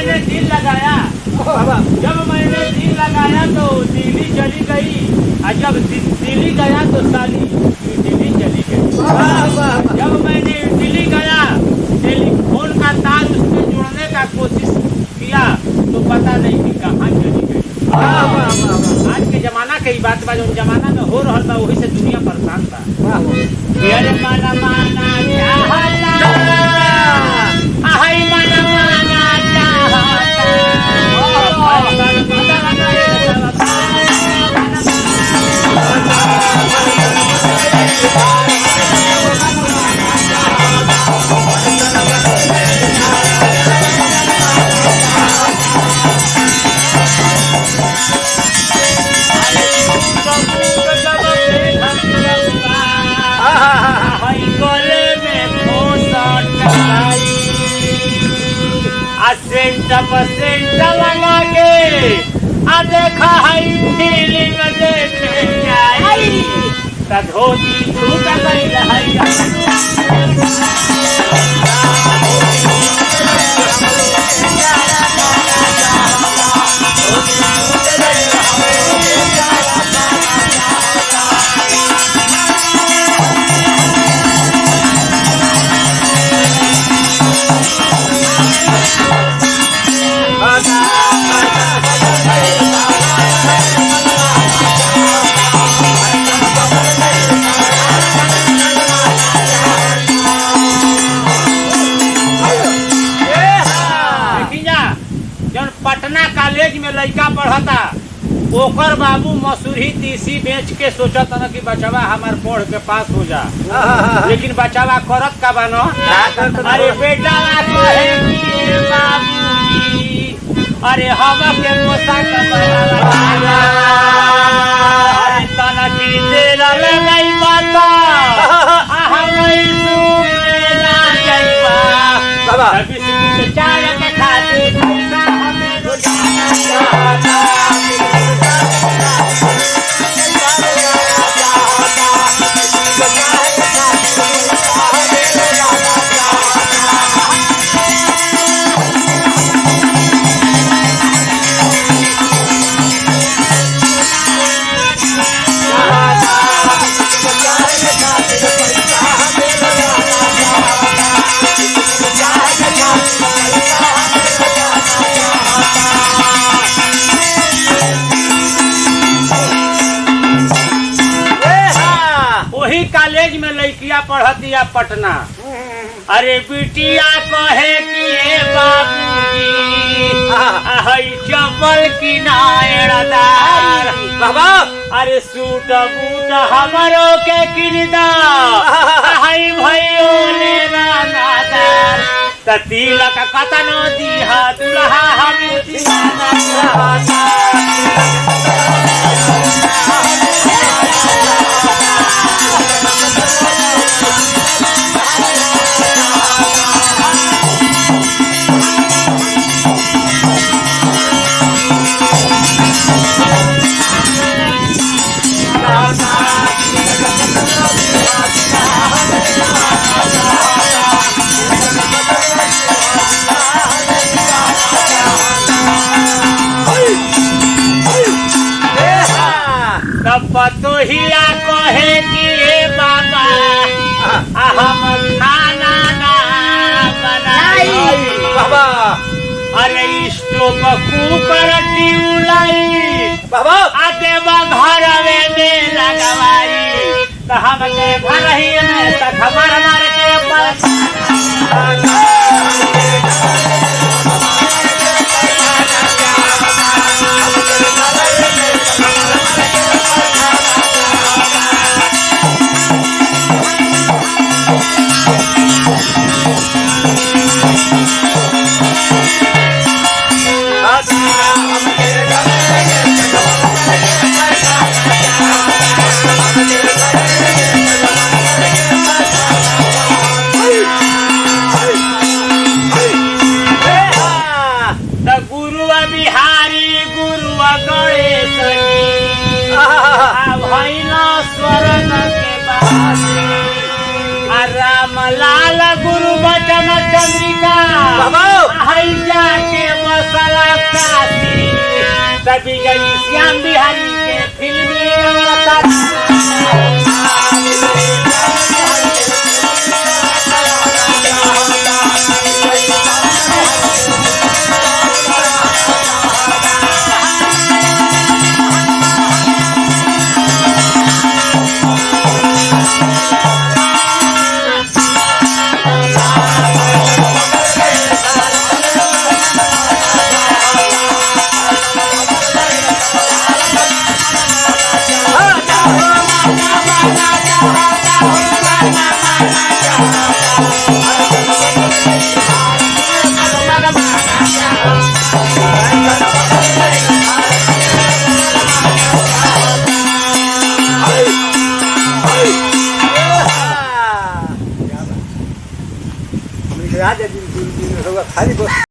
मैंने दिल लगाया तो दिल्ली चली गई, और जब दिल्ली गया तो साली दिल्ली चली गई। जब मैंने दिल्ली गया, टेलीफोन का तार उसमें जोड़ने का कोशिश किया तो पता नहीं कि कहाँ चली गई। आज के जमाना की बात बा, जो जमाना में हो रहा था वही से दुनिया परेशान था। अरे माना माना चाहता, आई माना माना चाहता, सेंट लगा के देखा है फीलिंग देखे जाई, धोती छूट गई पटना कॉलेज में लड़का पढ़ता, ओकर बाबू मसूरी तीसी बेच के सोचत न कि बचवा हमार पढ़ के पास हो जा, लेकिन बचवा करत का बनो। अरे बेटा कहे कि बाबूजी, अरे हम के पोशाक अरे तना की देर लगाई बाता हम सुनेला जाइबा बाबा अभी से चाय के खाते कॉलेज में लड़किया पढ़तिया पटना। अरे बिटिया कहे कि बाबूजी चप्पल की नायरदार बाबा, अरे सूट बूट हमारो के किरदा भयो ले रानादार, तिलक कतनो दिहा दुल्हा हम पतोहिया कहे कि बाबा हम खाना ना बनाई बाबा, अरे स्टोव कुकर ट्यूबलाइट बाबा आते घर में लगवाई, तो हम के घर ही में तक खबर मार के राम लाल गुरु बचन चंद्रिका जाके दबी गई श्याम बिहारी के फिल्मी अवतार।